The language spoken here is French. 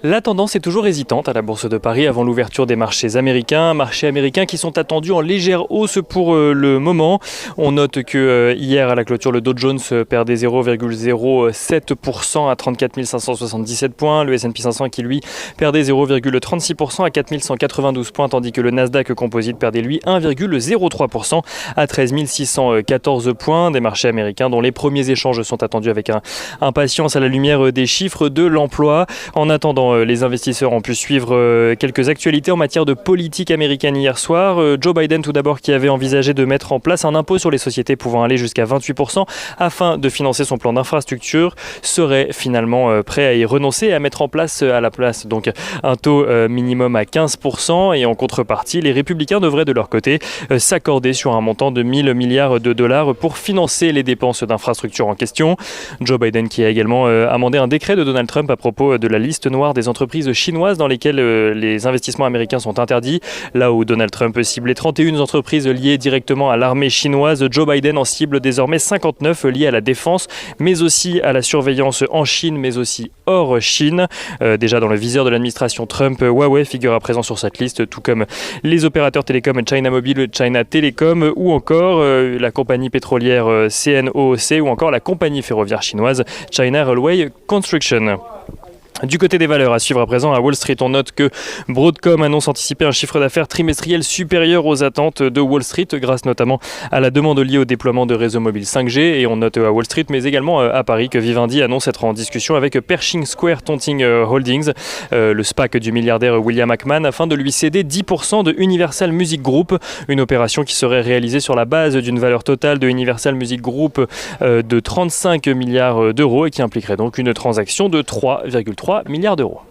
La tendance est toujours hésitante à la Bourse de Paris avant l'ouverture des marchés américains qui sont attendus en légère hausse pour le moment. On note que hier à la clôture, le Dow Jones perdait 0,07% à 34 577 points. Le S&P 500 qui lui perdait 0,36% à 4 192 points, tandis que le Nasdaq Composite perdait lui 1,03% à 13 614 points. Des marchés américains dont les premiers échanges sont attendus avec impatience à la lumière des chiffres de l'emploi. En attendant, les investisseurs ont pu suivre quelques actualités en matière de politique américaine hier soir. Joe Biden tout d'abord qui avait envisagé de mettre en place un impôt sur les sociétés pouvant aller jusqu'à 28% afin de financer son plan d'infrastructure serait finalement prêt à y renoncer et à mettre en place à la place donc un taux minimum à 15%, et en contrepartie les républicains devraient de leur côté s'accorder sur un montant de 1000 milliards de dollars pour financer les dépenses d'infrastructure en question. Joe Biden qui a également amendé un décret de Donald Trump à propos de la liste noire des entreprises chinoises dans lesquelles les investissements américains sont interdits. Là où Donald Trump ciblait 31 entreprises liées directement à l'armée chinoise, Joe Biden en cible désormais 59 liées à la défense, mais aussi à la surveillance en Chine, mais aussi hors Chine. Déjà dans le viseur de l'administration Trump, Huawei figure à présent sur cette liste, tout comme les opérateurs télécoms China Mobile, China Telecom, ou encore la compagnie pétrolière CNOOC, ou encore la compagnie ferroviaire chinoise China Railway Construction. Du côté des valeurs, à suivre à présent à Wall Street, on note que Broadcom annonce anticiper un chiffre d'affaires trimestriel supérieur aux attentes de Wall Street, grâce notamment à la demande liée au déploiement de réseaux mobiles 5G. Et on note à Wall Street, mais également à Paris, que Vivendi annonce être en discussion avec Pershing Square Tontine Holdings, le SPAC du milliardaire William Ackman, afin de lui céder 10% de Universal Music Group. Une opération qui serait réalisée sur la base d'une valeur totale de Universal Music Group de 35 milliards d'euros et qui impliquerait donc une transaction de 3,3 milliards d'euros.